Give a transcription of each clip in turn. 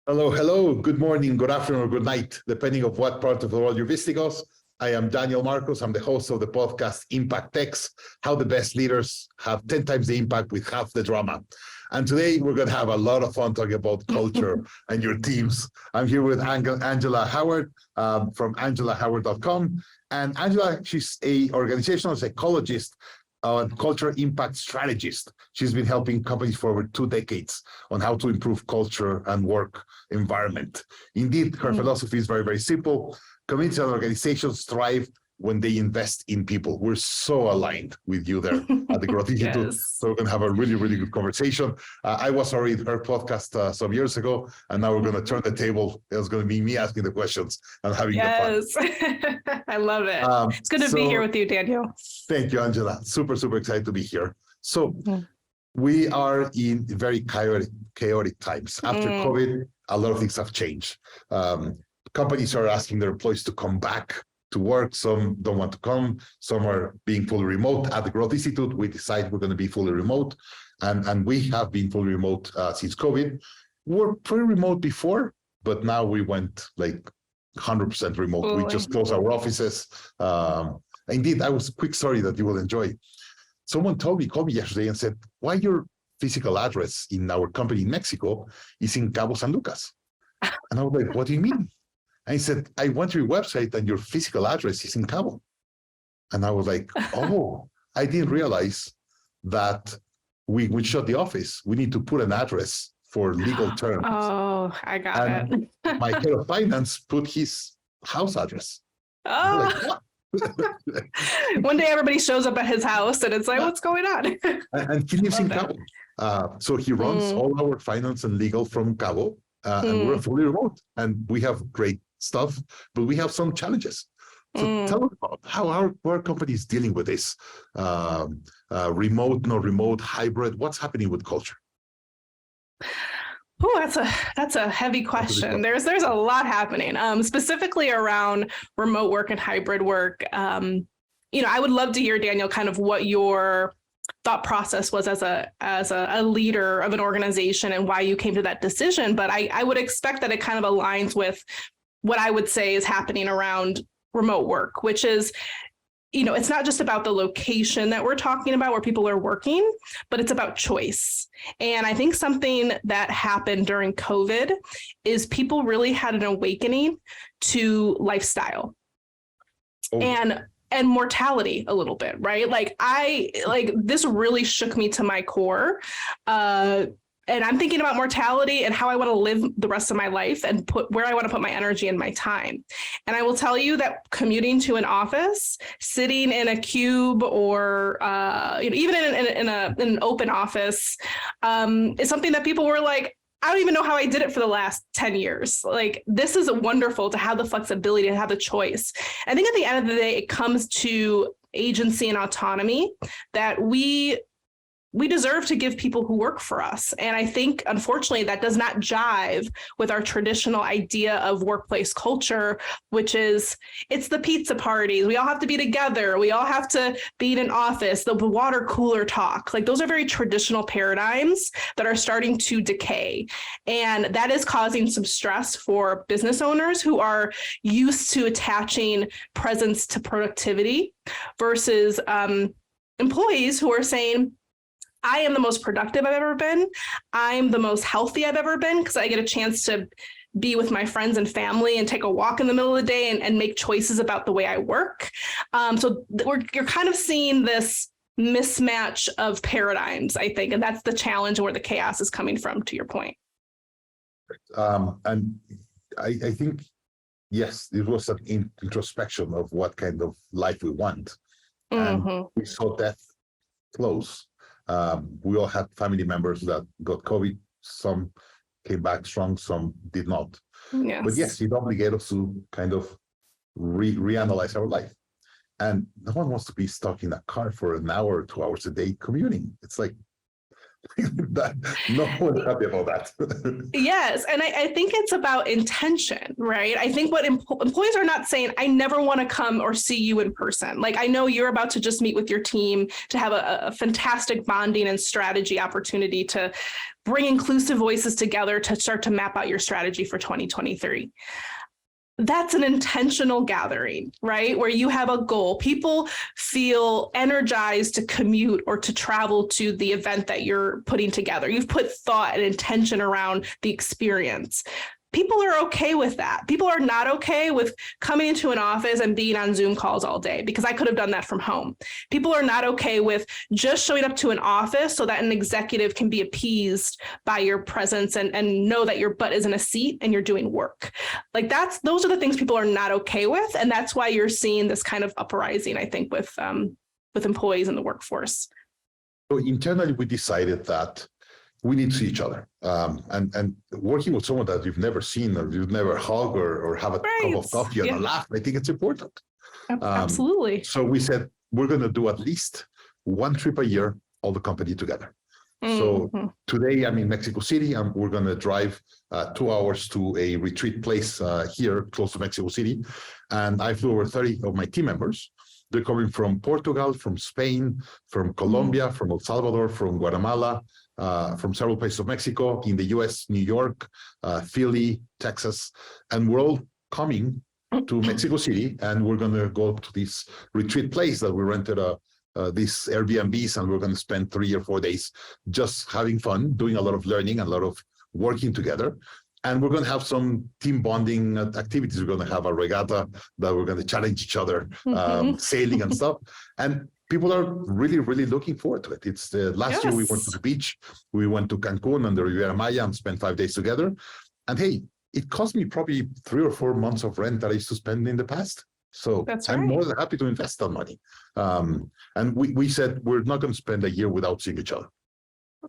Hello. Good morning, good afternoon, or good night, depending on what part of the world you're visiting us. I am Daniel Marcos. I'm the host of the podcast Impact X, how the best leaders have 10 times the impact with half the drama. And today we're going to have a lot of fun talking about culture and your teams. I'm here with Angela Howard from angelahoward.com. And Angela, she's a organizational psychologist, culture impact strategist. She's been helping companies for over 2 decades on how to improve culture and work environment. Indeed, her philosophy is very, very simple. Communities and organizations thrive when they invest in people. We're so aligned with you there at the Growth Institute. Yes. So we're going to have a really, really good conversation. I was already her podcast some years ago, and now we're going to turn the table. It's going to be me asking the questions and having the fun. Yes. I love it. It's good to be so here with you, Daniel. Thank you, Angela. Super, super excited to be here. So we are in very chaotic times. After COVID, a lot of things have changed. Companies are asking their employees to come back to work. Some don't want to come. Some are being fully remote. At the Growth Institute, we decided we're going to be fully remote. And we have been fully remote since COVID. We were pretty remote before, but now we went like 100% remote. Fully. We just closed our offices. Indeed, I was a quick story that you will enjoy. Someone called me yesterday and said, why your physical address in our company in Mexico is in Cabo San Lucas? And I was like, what do you mean? And he said, I went to your website and your physical address is in Cabo. And I was like, oh, I didn't realize that we would shut the office. We need to put an address for legal terms. Oh, I got And it. my head of finance put his house address. I'm Oh, like, what? one day everybody shows up at his house and it's like, what's going on? And he lives in Love Cabo. So he runs all our finance and legal from Cabo, and we're fully remote. And we have great stuff, but we have some challenges. So tell us about how our company is dealing with this remote, no remote, hybrid. What's happening with culture? Oh, that's a heavy question. There's a lot happening, specifically around remote work and hybrid work. I would love to hear, Daniel, kind of what your thought process was as a leader of an organization and why you came to that decision. But I would expect that it kind of aligns with what I would say is happening around remote work, which is, it's not just about the location that we're talking about where people are working, but it's about choice. And I think something that happened during COVID is people really had an awakening to lifestyle and mortality a little bit, right? This really shook me to my core. And I'm thinking about mortality and how I want to live the rest of my life and where I want to put my energy and my time. And I will tell you that commuting to an office, sitting in a cube, or even in an open office, is something that people were like, I don't even know how I did it for the last 10 years. Like, this is wonderful to have the flexibility, to have the choice. I think at the end of the day, it comes to agency and autonomy that we deserve to give people who work for us. And I think, unfortunately, that does not jive with our traditional idea of workplace culture, which is it's the pizza parties. We all have to be together. We all have to be in an office, the water cooler talk. Like, those are very traditional paradigms that are starting to decay. And that is causing some stress for business owners who are used to attaching presence to productivity versus employees who are saying, I am the most productive I've ever been. I'm the most healthy I've ever been because I get a chance to be with my friends and family and take a walk in the middle of the day and make choices about the way I work. So you're kind of seeing this mismatch of paradigms, I think, and that's the challenge and where the chaos is coming from, to your point. And I think, yes, it was an introspection of what kind of life we want. And we saw death close. We all had family members that got COVID. Some came back strong, some did not. Yes. But yes, it obligated us to kind of reanalyze our life. And no one wants to be stuck in a car for an hour or 2 hours a day commuting. It's like, No one's happy about that. Yes. And I think it's about intention, right? I think what employees are not saying, I never want to come or see you in person. Like, I know you're about to just meet with your team to have a fantastic bonding and strategy opportunity to bring inclusive voices together to start to map out your strategy for 2023. That's an intentional gathering, right? Where you have a goal. People feel energized to commute or to travel to the event that you're putting together. You've put thought and intention around the experience. People are okay with that. People are not okay with coming into an office and being on Zoom calls all day, because I could have done that from home. People are not okay with just showing up to an office so that an executive can be appeased by your presence and know that your butt is in a seat and you're doing work. Like, those are the things people are not okay with. And that's why you're seeing this kind of uprising, I think, with employees in the workforce. So internally, we decided that we need to see each other. And working with someone that you've never seen or you've never hugged or have a cup of coffee and a laugh, I think it's important. Absolutely. So we said, we're going to do at least one trip a year, all the company together. So today I'm in Mexico City, and we're going to drive 2 hours to a retreat place here close to Mexico City. And I flew over 30 of my team members. They're coming from Portugal, from Spain, from Colombia, from El Salvador, from Guatemala, from several places of Mexico, in the US, New York, Philly, Texas, and we're all coming to Mexico City, and we're going to go to this retreat place that we rented these Airbnbs, and we're going to spend 3 or 4 days just having fun, doing a lot of learning, a lot of working together. And we're going to have some team bonding activities. We're going to have a regatta that we're going to challenge each other, sailing and stuff. And people are really, really looking forward to it. It's last year we went to the beach. We went to Cancun and the Riviera Maya and spent 5 days together. And hey, it cost me probably 3 or 4 months of rent that I used to spend in the past. So I'm more than happy to invest that money. And we said we're not going to spend a year without seeing each other.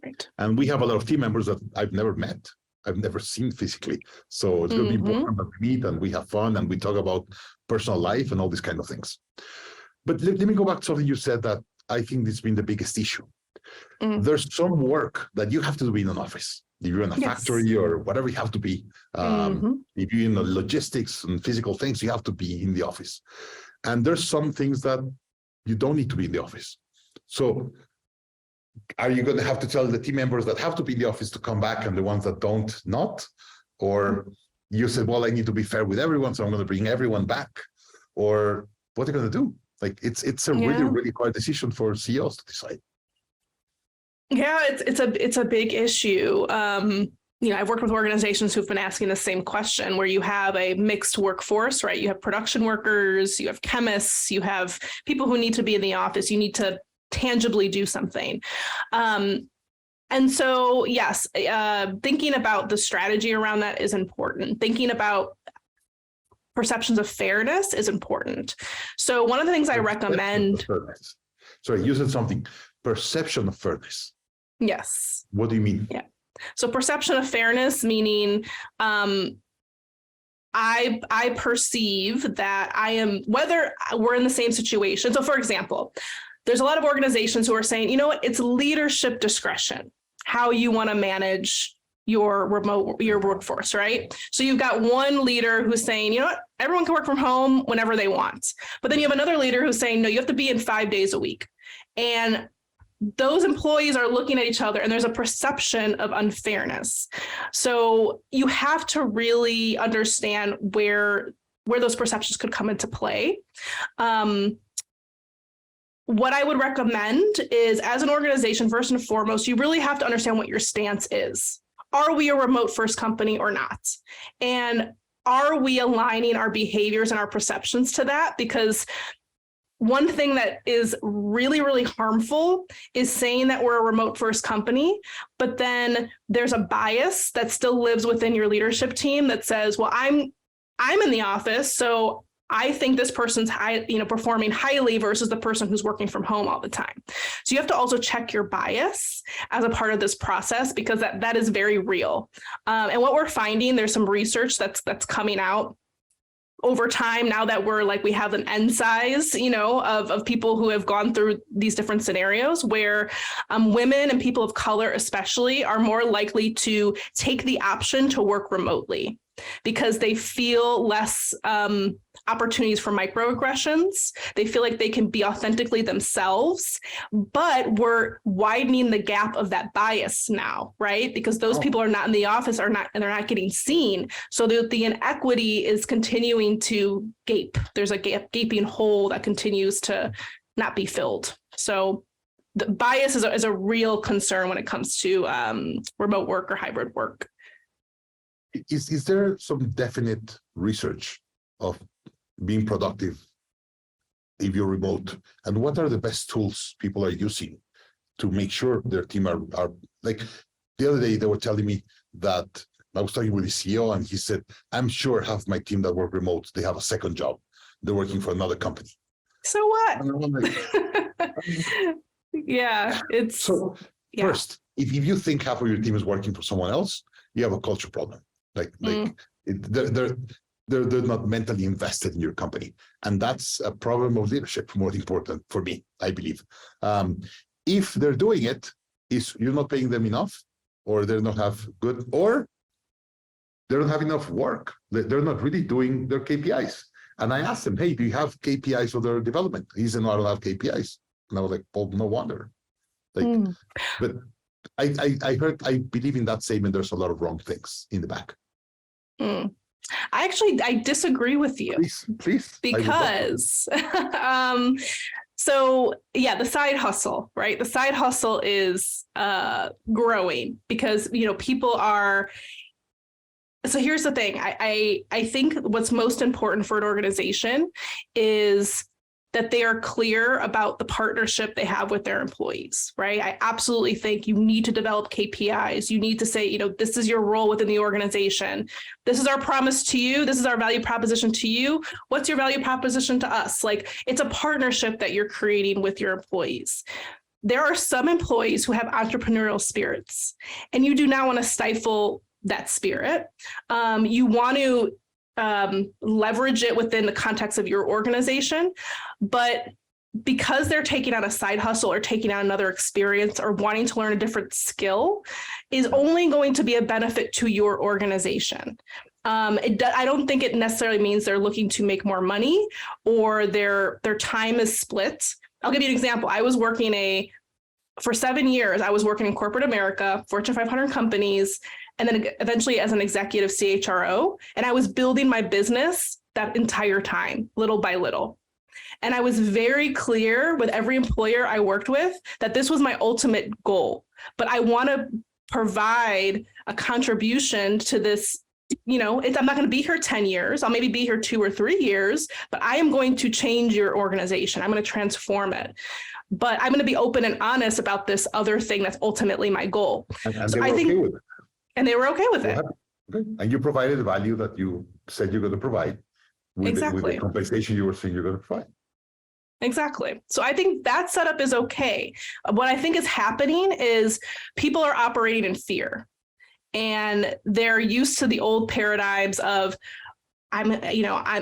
Right. And we have a lot of team members that I've never met. I've never seen physically. So it's going to be important that we meet and we have fun and we talk about personal life and all these kind of things. But let me go back to something you said that I think it's been the biggest issue. There's some work that you have to do in an office. If you're in a factory or whatever you have to be, if you're in the logistics and physical things, you have to be in the office. And there's some things that you don't need to be in the office. So are you going to have to tell the team members that have to be in the office to come back and the ones that don't not? Or you said, well, I need to be fair with everyone, so I'm going to bring everyone back? Or what are you going to do? Like, it's a really, really hard decision for CEOs to decide. Yeah, it's a big issue. I've worked with organizations who've been asking the same question, where you have a mixed workforce, right? You have production workers, you have chemists, you have people who need to be in the office. You need to tangibly do something. And so, yes, thinking about the strategy around that is important. Thinking about perceptions of fairness is important. So one of the things I recommend. Sorry, you said something. Perception of fairness. Yes. What do you mean? Yeah. So perception of fairness, meaning I perceive that I am, whether we're in the same situation. So for example, there's a lot of organizations who are saying, you know what, it's leadership discretion, how you want to manage your workforce, right? So you've got one leader who's saying, you know what, everyone can work from home whenever they want. But then you have another leader who's saying, no, you have to be in 5 days a week. And those employees are looking at each other and there's a perception of unfairness. So you have to really understand where those perceptions could come into play. What I would recommend is, as an organization, first and foremost, you really have to understand what your stance is. Are we a remote first company or not? And are we aligning our behaviors and our perceptions to that? Because one thing that is really, really harmful is saying that we're a remote first company, but then there's a bias that still lives within your leadership team that says, well, I'm in the office, so I think this person's performing highly versus the person who's working from home all the time. So you have to also check your bias as a part of this process, because that is very real. And what we're finding, there's some research that's coming out over time, now that we're like, we have an N size, of people who have gone through these different scenarios where women and people of color especially are more likely to take the option to work remotely because they feel less opportunities for microaggressions. They feel like they can be authentically themselves, but we're widening the gap of that bias now, right? Because those people are not in the office, and they're not getting seen. So the inequity is continuing to gape. There's a gaping hole that continues to not be filled. So the bias is a real concern when it comes to remote work or hybrid work. Is there some definite research of being productive if you're remote? And what are the best tools people are using to make sure their team are like, the other day they were telling me that I was talking with the CEO and he said, I'm sure half my team that work remote, they have a second job. They're working for another company. So what? And I'm like, yeah, it's so first, if you think half of your team is working for someone else, you have a culture problem. They're not mentally invested in your company, and that's a problem of leadership. More important for me, I believe. If they're doing it, is you're not paying them enough, or they don't have good, or they don't have enough work. They're not really doing their KPIs. And I asked them, hey, do you have KPIs for their development? He said, no, I don't have KPIs. And I was like, well, no wonder. But I believe in that statement. There's a lot of wrong things in the back. I disagree with you. Please. Because so yeah, the side hustle, right? The side hustle is growing because people are. So here's the thing. I think what's most important for an organization is that they are clear about the partnership they have with their employees, right? I absolutely think you need to develop KPIs. You need to say, this is your role within the organization. This is our promise to you. This is our value proposition to you. What's your value proposition to us? Like, it's a partnership that you're creating with your employees. There are some employees who have entrepreneurial spirits, and you do not want to stifle that spirit. You want to leverage it within the context of your organization, but because they're taking on a side hustle or taking on another experience or wanting to learn a different skill is only going to be a benefit to your organization. I don't think it necessarily means they're looking to make more money or their time is split. I'll give you an example. For 7 years, I was working in corporate America, Fortune 500 companies, and then eventually as an executive CHRO. And I was building my business that entire time, little by little. And I was very clear with every employer I worked with that this was my ultimate goal. But I want to provide a contribution to this. I'm not going to be here 10 years. I'll maybe be here 2 or 3 years, but I am going to change your organization. I'm going to transform it. But I'm going to be open and honest about this other thing that's ultimately my goal. And so I think, okay with it. And they were okay with it. Okay. And you provided the value that you said you're going to provide with the compensation you were saying you're going to provide. Exactly. So I think that setup is okay. What I think is happening is people are operating in fear, and they're used to the old paradigms of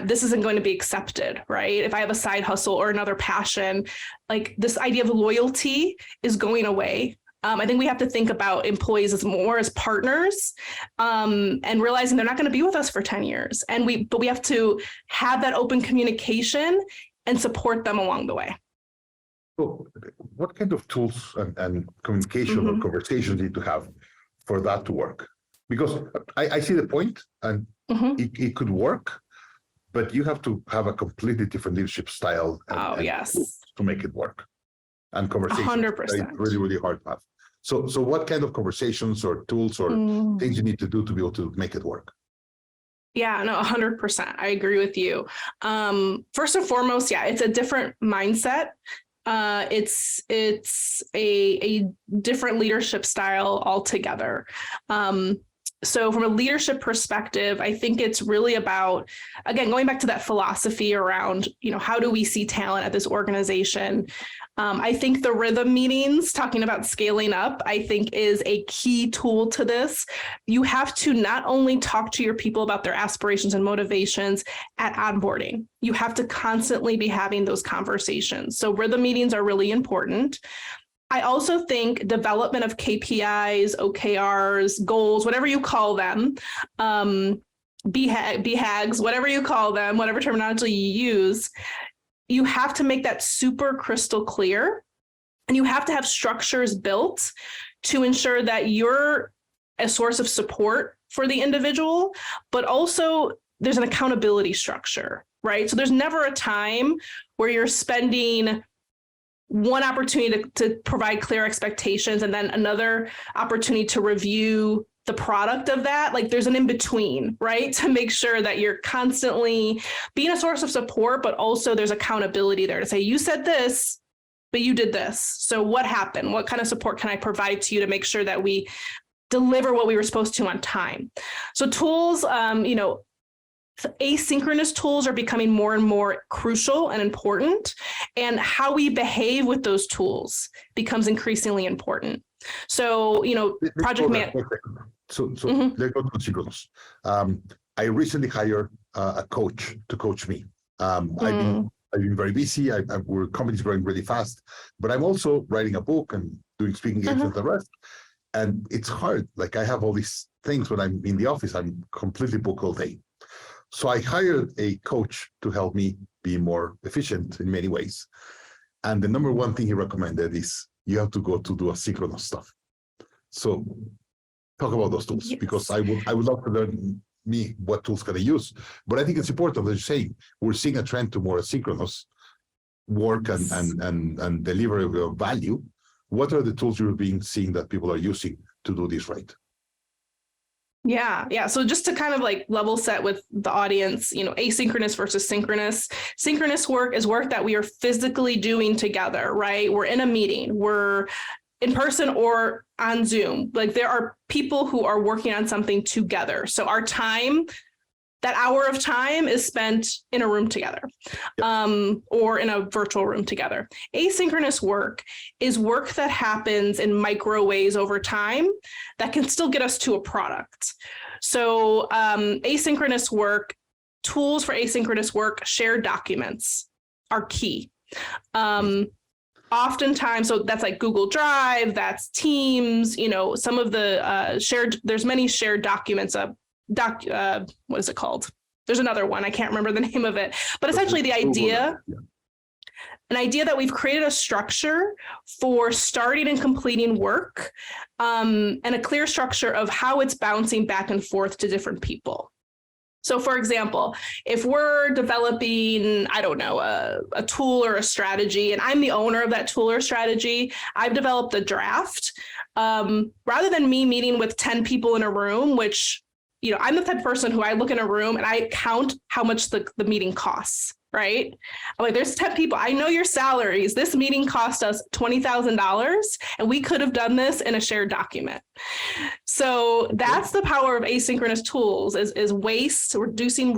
this isn't going to be accepted, right? If I have a side hustle or another passion, like this idea of loyalty is going away. I think we have to think about employees as more as partners, and realizing they're not going to be with us for 10 years. But we have to have that open communication and support them along the way. So what kind of tools and communication or conversations need to have for that to work? Because I see the point, and it could work, but you have to have a completely different leadership style to make it work. And conversations 100%. Are really, really hard to have. So what kind of conversations or tools or things you need to do to be able to make it work? Yeah, no, 100%. I agree with you. First and foremost, it's a different mindset. It's a different leadership style altogether. So from a leadership perspective, I think it's really about, again, going back to that philosophy around, how do we see talent at this organization? I think the rhythm meetings, talking about scaling up, I think is a key tool to this. You have to not only talk to your people about their aspirations and motivations at onboarding, you have to constantly be having those conversations. So rhythm meetings are really important. I also think development of KPIs, OKRs, goals, whatever you call them, BHAGs, whatever you call them, whatever terminology you use, you have to make that super crystal clear. And you have to have structures built to ensure that you're a source of support for the individual, but also there's an accountability structure, right? So there's never a time where you're spending one opportunity to provide clear expectations and then another opportunity to review the product of that. Like there's an in-between, right? To make sure that you're constantly being a source of support, but also there's accountability there to say, you said this, but you did this. So what happened? What kind of support can I provide to you to make sure that we deliver what we were supposed to on time? So tools, asynchronous tools are becoming more and more crucial and important, and how we behave with those tools becomes increasingly important. So, project management. So let's go to synchronous. I recently hired a coach to coach me. I've been very busy. Our company's growing really fast, but I'm also writing a book and doing speaking engagements and the rest. And it's hard. Like I have all these things when I'm in the office. I'm completely booked all day. So I hired a coach to help me be more efficient in many ways. And the number one thing he recommended is you have to go to do asynchronous stuff. So talk about those tools, because I would love to learn what tools can I use. But I think it's important, as you say, we're seeing a trend to more asynchronous work and delivery of value. What are the tools you're seeing that people are using to do this right? Yeah. So just to kind of like level set with the audience, asynchronous versus synchronous. Synchronous work is work that we are physically doing together, right? We're in a meeting, we're in person or on Zoom. Like there are people who are working on something together. So our time, that hour of time is spent in a room together, or in a virtual room together. Asynchronous work is work that happens in micro ways over time that can still get us to a product. So asynchronous work, tools for asynchronous work, shared documents are key. Oftentimes, so that's like Google Drive, that's Teams, some of the there's many shared documents what is it called? There's another one. I can't remember the name of it, but essentially the idea, an idea that we've created a structure for starting and completing work, and a clear structure of how it's bouncing back and forth to different people. So for example, if we're developing, a tool or a strategy, and I'm the owner of that tool or strategy, I've developed a draft, rather than me meeting with 10 people in a room, which I'm the type of person who I look in a room and I count how much the meeting costs, right? I'm like, there's 10 people. I know your salaries. This meeting cost us $20,000 and we could have done this in a shared document. So that's the power of asynchronous tools is waste, reducing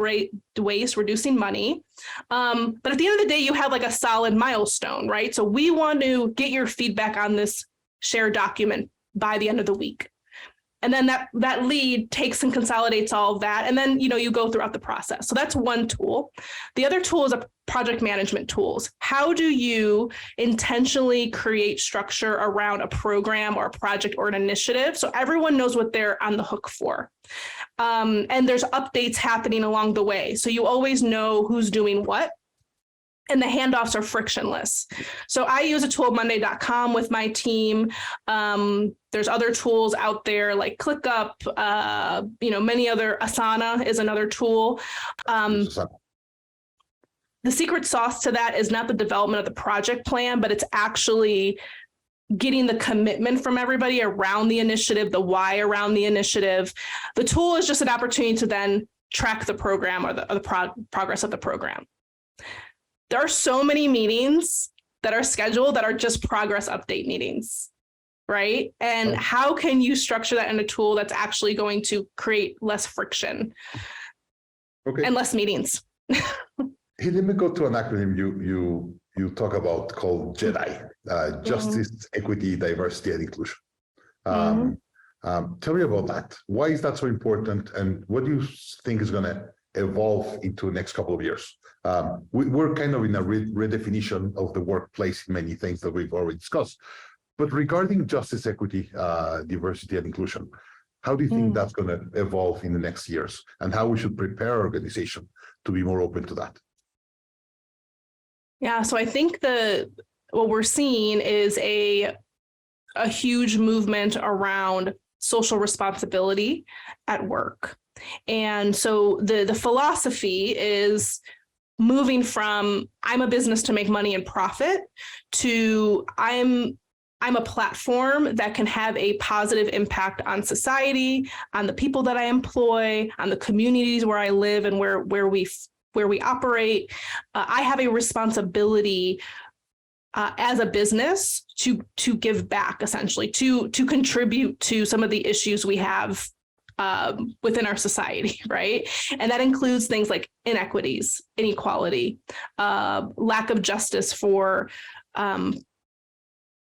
waste, reducing money. But at the end of the day, you have like a solid milestone, right? So we want to get your feedback on this shared document by the end of the week. And then that lead takes and consolidates all of that. And then, you go throughout the process. So that's one tool. The other tool is a project management tools. How do you intentionally create structure around a program or a project or an initiative so everyone knows what they're on the hook for? And there's updates happening along the way. So you always know who's doing what. And the handoffs are frictionless. So I use a tool, Monday.com, with my team. There's other tools out there like ClickUp, many other. Asana is another tool. The secret sauce to that is not the development of the project plan, but it's actually getting the commitment from everybody around the initiative, the why around the initiative. The tool is just an opportunity to then track the program or the progress of the program. There are so many meetings that are scheduled that are just progress update meetings. right? And how can you structure that in a tool that's actually going to create less friction and less meetings? Hey, let me go to an acronym you talk about called JEDI, Justice, Equity, Diversity, and Inclusion. Tell me about that. Why is that so important, and what do you think is going to evolve into the next couple of years? We're kind of in a redefinition of the workplace in many things that we've already discussed. But regarding justice, equity, diversity, and inclusion, how do you think that's going to evolve in the next years, and how we should prepare our organization to be more open to that? Yeah, so I think what we're seeing is a huge movement around social responsibility at work. And so the philosophy is moving from I'm a business to make money and profit to I'm a platform that can have a positive impact on society, on the people that I employ, on the communities where I live and where we operate. I have a responsibility as a business to give back, essentially, to contribute to some of the issues we have within our society, right? And that includes things like inequities, inequality, lack of justice for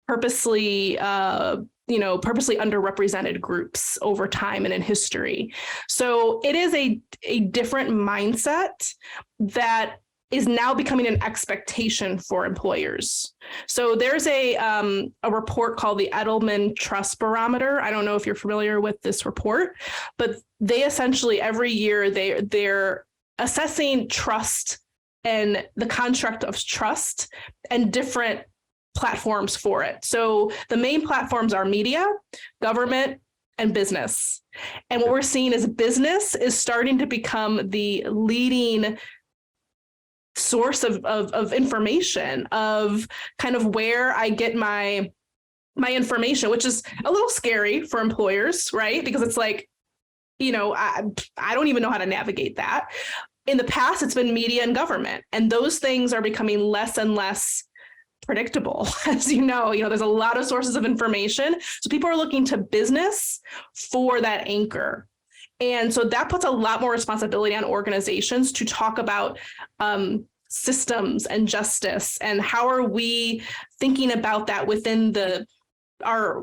purposely underrepresented groups over time and in history. So it is a different mindset that is now becoming an expectation for employers. So there's a report called the Edelman Trust Barometer. I don't know if you're familiar with this report, but they essentially every year they're assessing trust and the construct of trust and different platforms for it. So the main platforms are media, government, and business. And what we're seeing is business is starting to become the leading source of information, of kind of where I get my information, which is a little scary for employers, right? Because it's like, I don't even know how to navigate that. In the past, it's been media and government, and those things are becoming less and less predictable. As you know, there's a lot of sources of information. So people are looking to business for that anchor. And so that puts a lot more responsibility on organizations to talk about systems and justice, and how are we thinking about that within our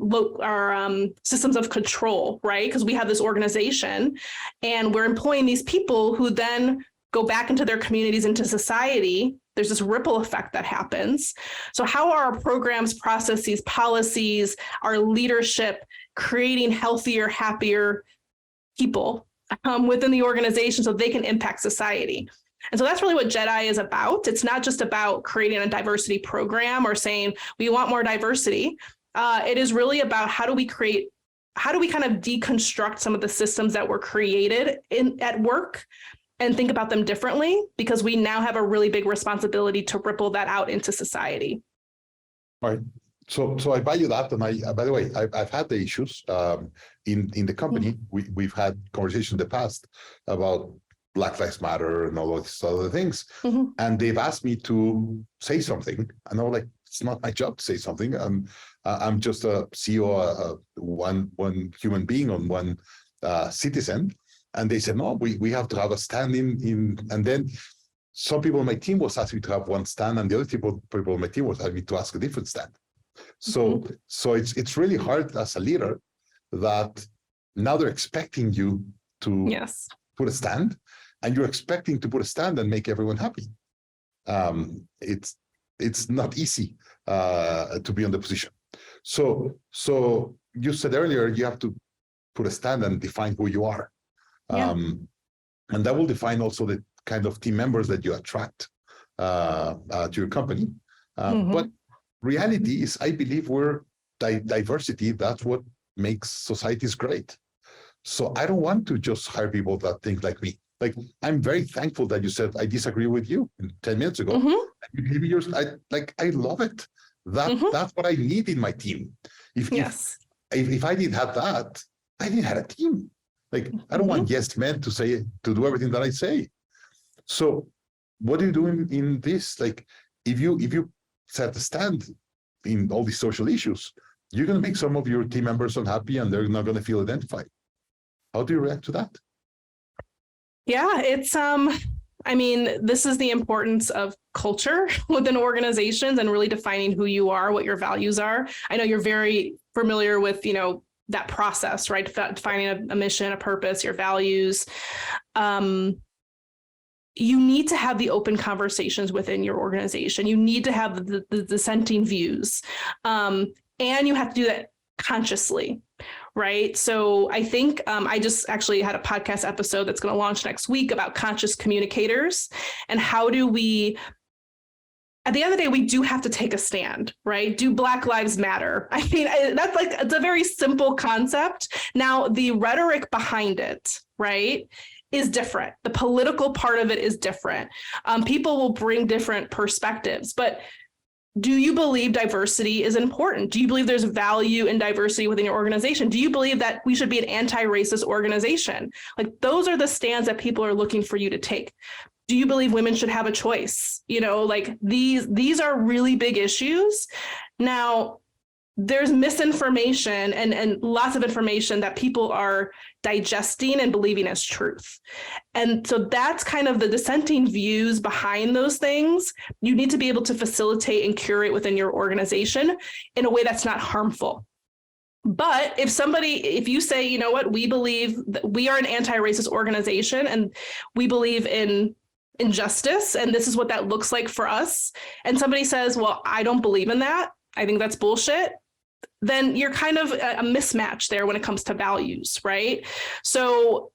systems of control, right? Because we have this organization and we're employing these people who then go back into their communities, into society. There's this ripple effect that happens. So how are our programs, processes, policies, our leadership creating healthier, happier people within the organization so they can impact society? And so that's really what JEDI is about. It's not just about creating a diversity program or saying we want more diversity. It is really about how do we kind of deconstruct some of the systems that were created at work and think about them differently, because we now have a really big responsibility to ripple that out into society. All right. So I value that, and by the way, I've had the issues in the company. We've had conversations in the past about Black Lives Matter and all of these other things, and they've asked me to say something, and I'm like, it's not my job to say something. I'm just a CEO, one human being on one citizen. And they said, no, we have to have a stand in, and then some people on my team was asking me to have one stand, and the other people on my team was asking me to ask a different stand. So it's really hard as a leader that now they're expecting you to put a stand, and you're expecting to put a stand and make everyone happy. It's not easy to be on the position. So you said earlier you have to put a stand and define who you are. And that will define also the kind of team members that you attract to your company. But reality is, I believe we're diversity. That's what makes societies great. So I don't want to just hire people that think like me. Like, I'm very thankful that you said I disagree with you 10 minutes ago. You gave me yours. I love it. That's what I need in my team. If I didn't have that, I didn't have a team. Like, I don't want yes men to do everything that I say. So what do you do in this? Like, if you set a stand in all these social issues, you're going to make some of your team members unhappy and they're not going to feel identified. How do you react to that? Yeah, it's I mean, this is the importance of culture within organizations and really defining who you are, what your values are. I know you're very familiar with, that process, right? Defining a mission, a purpose, your values. You need to have the open conversations within your organization. You need to have the dissenting views. And you have to do that consciously, right? So I think I just actually had a podcast episode that's going to launch next week about conscious communicators and how do we, at the end of the day, we do have to take a stand, right? Do Black Lives Matter? I mean, that's like, it's a very simple concept. Now, the rhetoric behind it, right, is different. The political part of it is different. People will bring different perspectives, but do you believe diversity is important? Do you believe there's value in diversity within your organization? Do you believe that we should be an anti-racist organization? Like, those are the stands that people are looking for you to take. Do you believe women should have a choice? Like these are really big issues. Now, there's misinformation and lots of information that people are digesting and believing as truth. And so that's kind of the dissenting views behind those things. You need to be able to facilitate and curate within your organization in a way that's not harmful. But if you say, you know what, we believe that we are an anti-racist organization and we believe in injustice, and this is what that looks like for us, and somebody says, well, I don't believe in that, I think that's bullshit, then you're kind of a mismatch there when it comes to values, right? So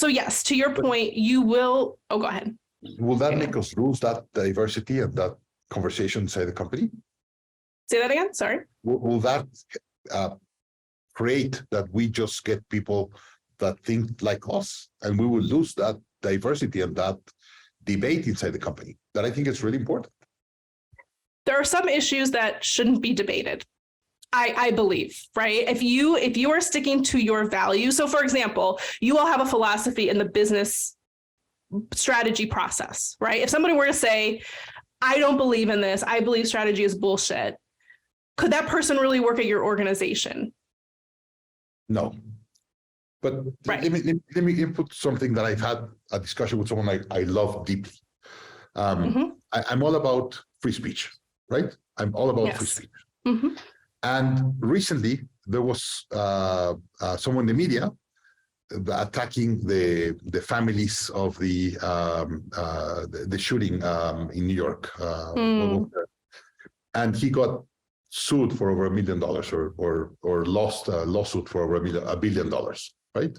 yes, to your point, you will, go ahead. Will that make us lose that diversity and that conversation inside the company? Say that again, sorry. Will that create that we just get people that think like us, and we will lose that diversity and that debate inside the company that I think is really important? There are some issues that shouldn't be debated, I believe, right? If you are sticking to your values, so for example, you all have a philosophy in the business strategy process, right? If somebody were to say, I don't believe in this, I believe strategy is bullshit, could that person really work at your organization? No. But right. let me input something that I've had a discussion with someone I love deeply. I'm all about free speech, right? I'm all about free speech. Mm-hmm. And recently, there was someone in the media attacking the families of the shooting in New York. And he got sued for over $1 million or lost a lawsuit for over $1 billion, right?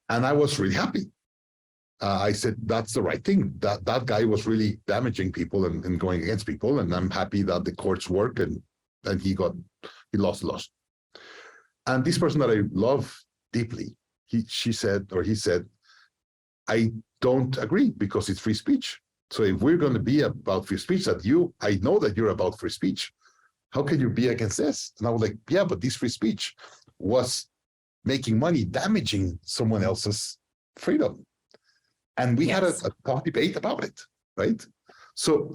And I was really happy. I said, that's the right thing. That guy was really damaging people and going against people. And I'm happy that the courts work and he lost the lawsuit. And this person that I love deeply, he said, I don't agree because it's free speech. So if we're going to be about free speech, I know that you're about free speech. How can you be against this? And I was like, yeah, but this free speech was making money, damaging someone else's freedom. And we had a tough debate about it, right? So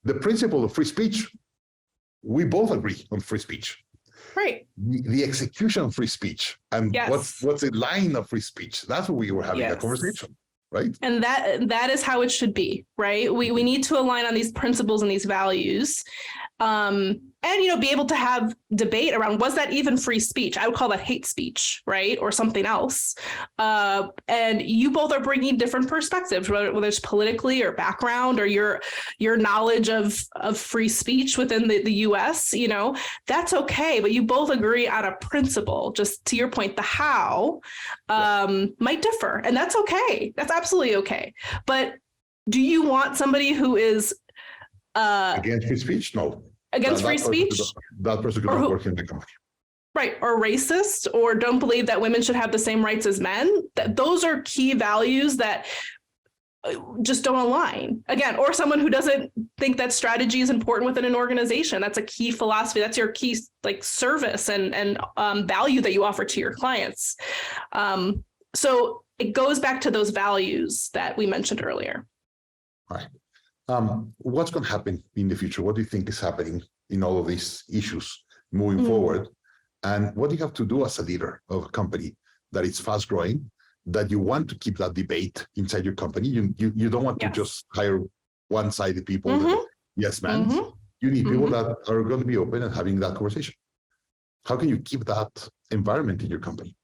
the principle of free speech, we both agree on free speech. Right. The execution of free speech and what's the line of free speech. That's what we were having a conversation, right? And that is how it should be, right? We need to align on these principles and these values. And be able to have debate around, was that even free speech? I would call that hate speech, right? Or something else. And you both are bringing different perspectives, whether it's politically or background or your knowledge of free speech within the US, that's okay. But you both agree on a principle. Just to your point, the how might differ, and that's okay. That's absolutely okay. But do you want somebody who is against free speech? No. Against free speech? That person could not work in the company. Right. Or racist, or don't believe that women should have the same rights as men. Those are key values that just don't align. Again, or someone who doesn't think that strategy is important within an organization. That's a key philosophy. That's your key service and value that you offer to your clients. So it goes back to those values that we mentioned earlier. All right. What's going to happen in the future? What do you think is happening in all of these issues moving forward. And what do you have to do as a leader of a company that is fast growing, that you want to keep that debate inside your company? You don't want to just hire one-sided people, yes man. You need people that are going to be open and having that conversation. How can you keep that environment in your company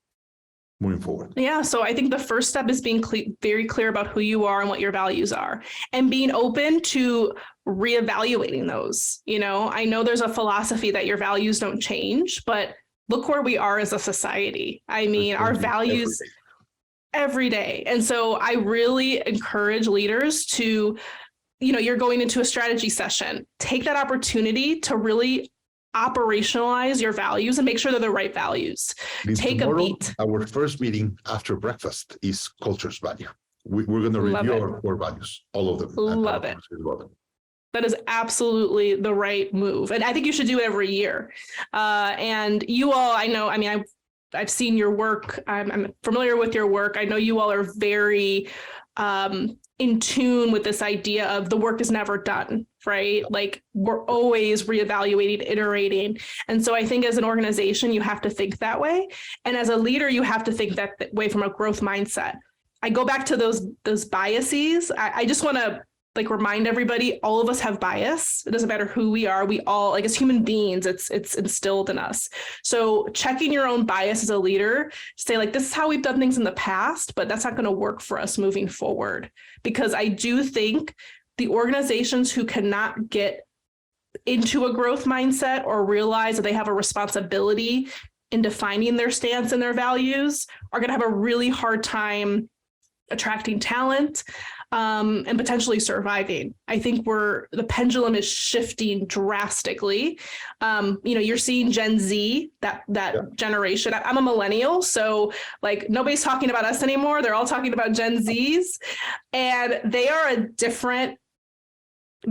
moving forward? Yeah, so I think the first step is being very clear about who you are and what your values are, and being open to reevaluating those. You know, I know there's a philosophy that your values don't change, but look where we are as a society. I mean, our values every day. And so I really encourage leaders to, you know, you're going into a strategy session, take that opportunity to really operationalize your values and make sure they're the right values. Take a beat. Our first meeting after breakfast is culture's value. We're going to review our core values, all of them. Love it. That is absolutely the right move. And I think you should do it every year. And you all, I know, I mean, I've seen your work. I'm familiar with your work. I know you all are very in tune with this idea of the work is never done, right? Like we're always reevaluating, iterating. And so I think as an organization, you have to think that way. And as a leader, you have to think that way from a growth mindset. I go back to those biases. I just want to like remind everybody, all of us have bias. It doesn't matter who we are. We all, like as human beings, it's instilled in us. So checking your own bias as a leader, say like, this is how we've done things in the past, but that's not going to work for us moving forward. Because I do think the organizations who cannot get into a growth mindset or realize that they have a responsibility in defining their stance and their values are going to have a really hard time attracting talent, and potentially surviving. I think the pendulum is shifting drastically. You're seeing Gen Z, that generation. I'm a millennial, so like nobody's talking about us anymore. They're all talking about Gen Zs, and they are a different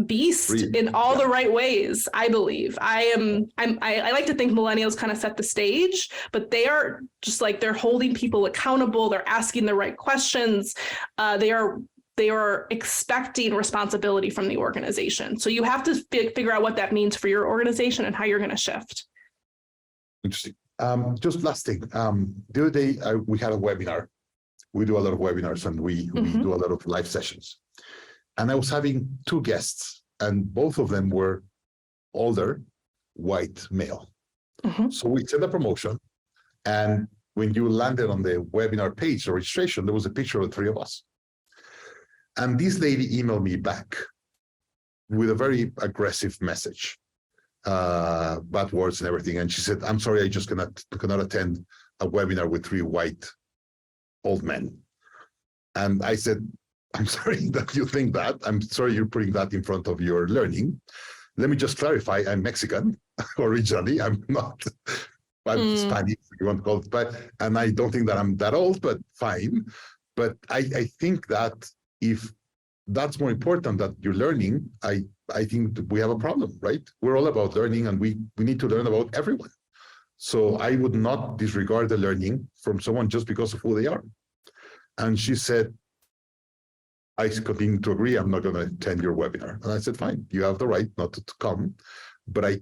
beast in all the right ways. I believe I like to think millennials kind of set the stage, but they are just like, they're holding people accountable. They're asking the right questions. They are expecting responsibility from the organization. So you have to figure out what that means for your organization and how you're going to shift. Interesting. Just last thing. The other day, we had a webinar. We do a lot of webinars and we do a lot of live sessions. And I was having two guests, and both of them were older, white male. So we sent a promotion. And when you landed on the webinar page, the registration, there was a picture of the three of us. And this lady emailed me back with a very aggressive message, bad words and everything. And she said, I'm sorry, I just cannot attend a webinar with three white old men. And I said, I'm sorry that you think that. I'm sorry you're putting that in front of your learning. Let me just clarify, I'm Mexican originally. I'm not, I'm Spanish, if you want to call it, but, and I don't think that I'm that old, but fine. But I think that if that's more important that you're learning, I think we have a problem, right? We're all about learning and we need to learn about everyone. So I would not disregard the learning from someone just because of who they are. And she said, I continue to agree, I'm not going to attend your webinar. And I said, fine, you have the right not to come. But I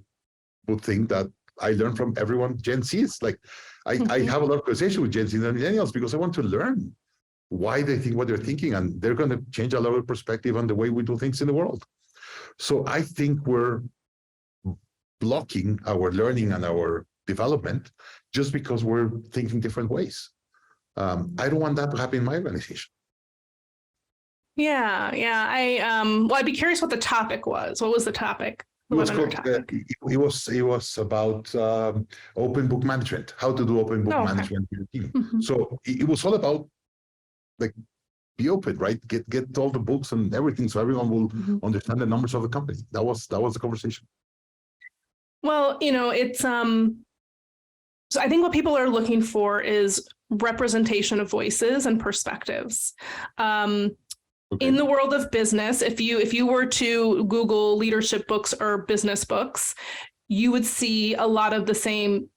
would think that I learn from everyone. Gen Z is like, I have a lot of conversation with Gen Z and millennials because I want to learn why they think what they're thinking, and they're going to change a lot of perspective on the way we do things in the world. So I think we're blocking our learning and our development just because we're thinking different ways. I don't want that to happen in my organization. Yeah. I'd be curious what the topic was. What was the topic? It was about open book management, how to do open book management with your team. So it was all about like be open, right? Get all the books and everything, so everyone will understand the numbers of the company. That was the conversation. Well, it's so I think what people are looking for is representation of voices and perspectives. In the world of business, if you were to Google leadership books or business books, you would see a lot of the same.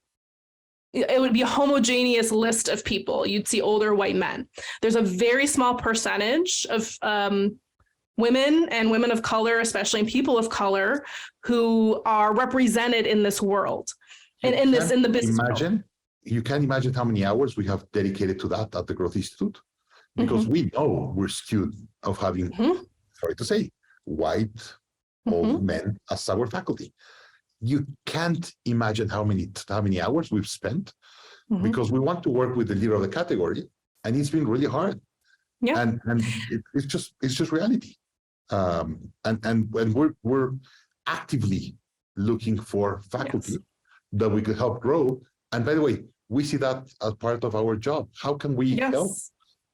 It would be a homogeneous list of people. You'd see older white men. There's a very small percentage of women and women of color, especially people of color, who are represented in this world. in the business world. You can't imagine how many hours we have dedicated to that at the Growth Institute, because we know we're skewed of having, sorry to say, white old men as our faculty. You can't imagine how many hours we've spent because we want to work with the leader of the category, and it's been really hard. Yeah, and it's just reality. And we're actively looking for faculty that we could help grow. And by the way, we see that as part of our job. How can we help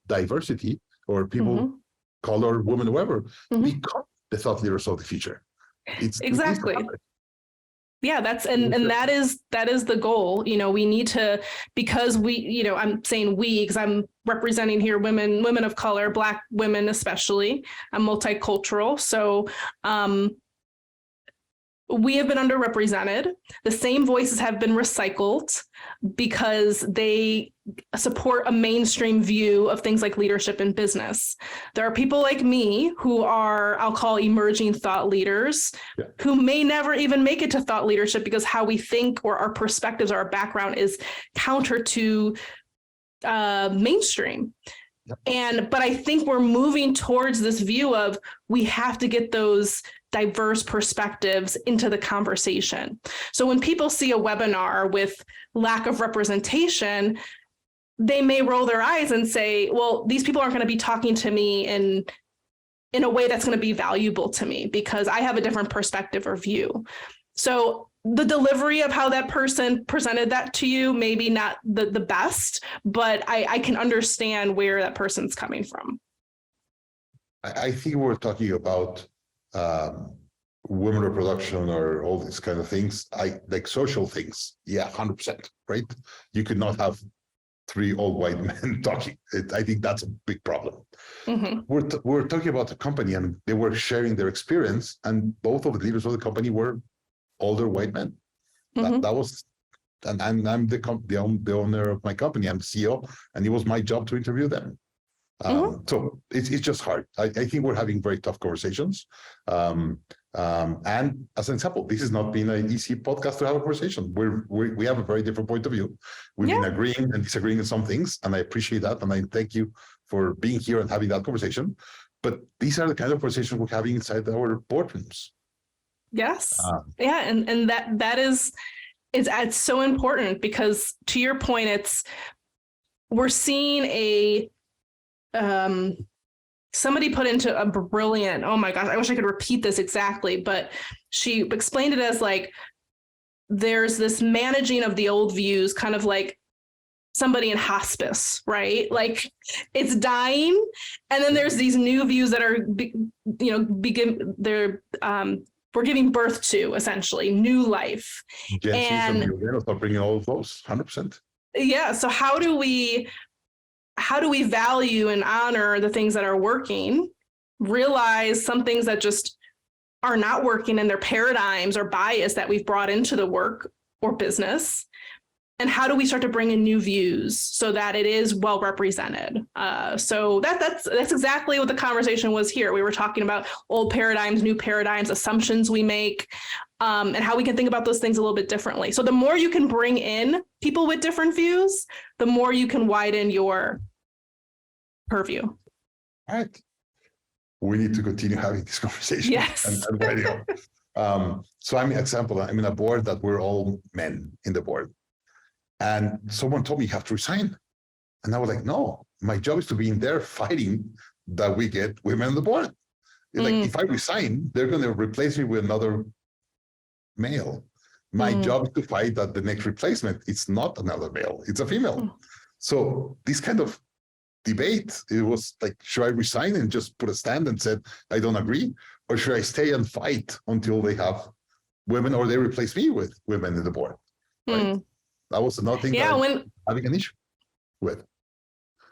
diversity or people, color, women, whoever, become the thought leaders of the future? It's exactly. Yeah, that's and that is the goal. You know, we need to, because we, you know, I'm saying we because I'm representing here women of color, Black women especially. I'm multicultural, so we have been underrepresented. The same voices have been recycled because they support a mainstream view of things like leadership in business. There are people like me who are, I'll call emerging thought leaders, who may never even make it to thought leadership because how we think or our perspectives or our background is counter to mainstream. But I think we're moving towards this view of we have to get those diverse perspectives into the conversation. So when people see a webinar with lack of representation, they may roll their eyes and say, well, these people aren't going to be talking to me in a way that's going to be valuable to me because I have a different perspective or view. So the delivery of how that person presented that to you, maybe not the best, but I can understand where that person's coming from. I think we're talking about women reproduction or all these kind of things, like social things. Yeah, 100%, right? You could not have 3 old white men talking. I think that's a big problem. We're talking about a company, and they were sharing their experience, and both of the leaders of the company were older white men. That was, and I'm the owner of my company. I'm the CEO, and it was my job to interview them. So it's just hard. I think we're having very tough conversations. And as an example, this has not been an easy podcast to have a conversation. We have a very different point of view. We've been agreeing and disagreeing on some things, and I appreciate that. And I thank you for being here and having that conversation. But these are the kind of conversations we're having inside our boardrooms. Yes. And that is it's so important because, to your point, we're seeing a somebody put into a brilliant, oh my gosh, I wish I could repeat this exactly, but she explained it as like, there's this managing of the old views, kind of like somebody in hospice, right? Like it's dying. And then there's these new views that are, we're giving birth to essentially new life. And bringing all of those 100%. Yeah. So how do we value and honor the things that are working, realize some things that just are not working in their paradigms or bias that we've brought into the work or business? And how do we start to bring in new views so that it is well represented? So that's exactly what the conversation was here. We were talking about old paradigms, new paradigms, assumptions we make, and how we can think about those things a little bit differently. So the more you can bring in people with different views, the more you can widen your purview. All right. We need to continue having this conversation. Yes. and writing up. So I'm an example. I'm in a board that we're all men in the board. And someone told me you have to resign. And I was like, no, my job is to be in there fighting that we get women on the board. Like, if I resign, they're going to replace me with another male. My job is to fight that the next replacement, it's not another male, it's a female. So this kind of debate, it was like, should I resign and just put a stand and said, I don't agree? Or should I stay and fight until they have women or they replace me with women in the board? Right? That was another thing that I'm having an issue with.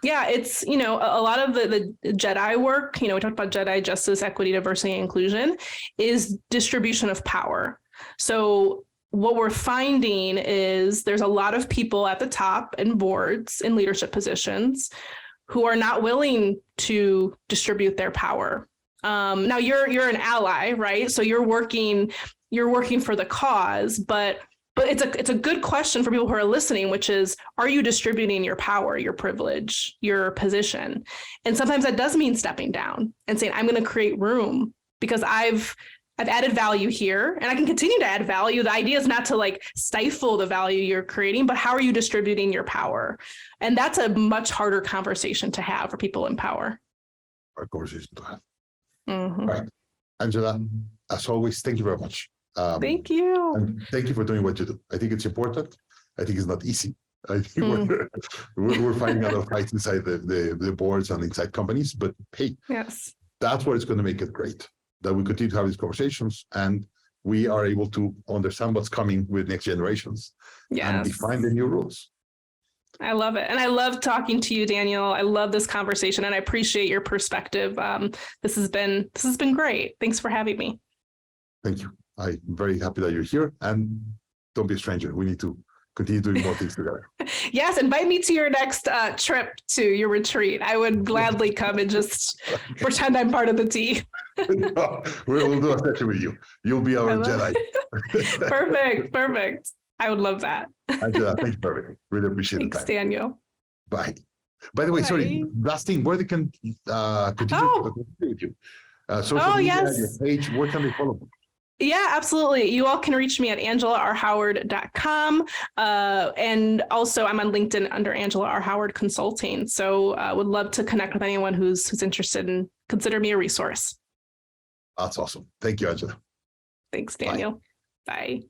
Yeah, it's, a lot of the Jedi work, we talked about Jedi justice, equity, diversity, and inclusion, is distribution of power. So what we're finding is there's a lot of people at the top in boards in leadership positions who are not willing to distribute their power. Now you're an ally, right? So you're working for the cause, but But it's a good question for people who are listening, which is, are you distributing your power, your privilege, your position? And sometimes that does mean stepping down and saying, I'm going to create room because I've added value here and I can continue to add value. The idea is not to like stifle the value you're creating, but how are you distributing your power? And that's a much harder conversation to have for people in power. Our conversation to have. Mm-hmm. All right. Angela, as always, thank you very much. Thank you. And thank you for doing what you do. I think it's important. I think it's not easy. I think we're finding a lot of fights inside the boards and inside companies, but hey, yes, that's what it's going to make it great, that we continue to have these conversations and we are able to understand what's coming with next generations and define the new rules. I love it. And I love talking to you, Daniel. I love this conversation and I appreciate your perspective. This has been great. Thanks for having me. Thank you. I'm very happy that you're here and don't be a stranger. We need to continue doing more things together. Yes. Invite me to your next trip to your retreat. I would gladly come and just pretend I'm part of the team. We'll do a session with you. You'll be our Jedi. Perfect. I would love that. Angela, thank you for everything. Really appreciate it. Thanks, Daniel. Bye. By the way, sorry, last thing, where they can continue with you? Social media, your page, where can they follow? Yeah, absolutely. You all can reach me at angelarhoward.com. And also I'm on LinkedIn under Angela R. Howard Consulting. So would love to connect with anyone who's interested and consider me a resource. That's awesome. Thank you, Angela. Thanks, Daniel. Bye.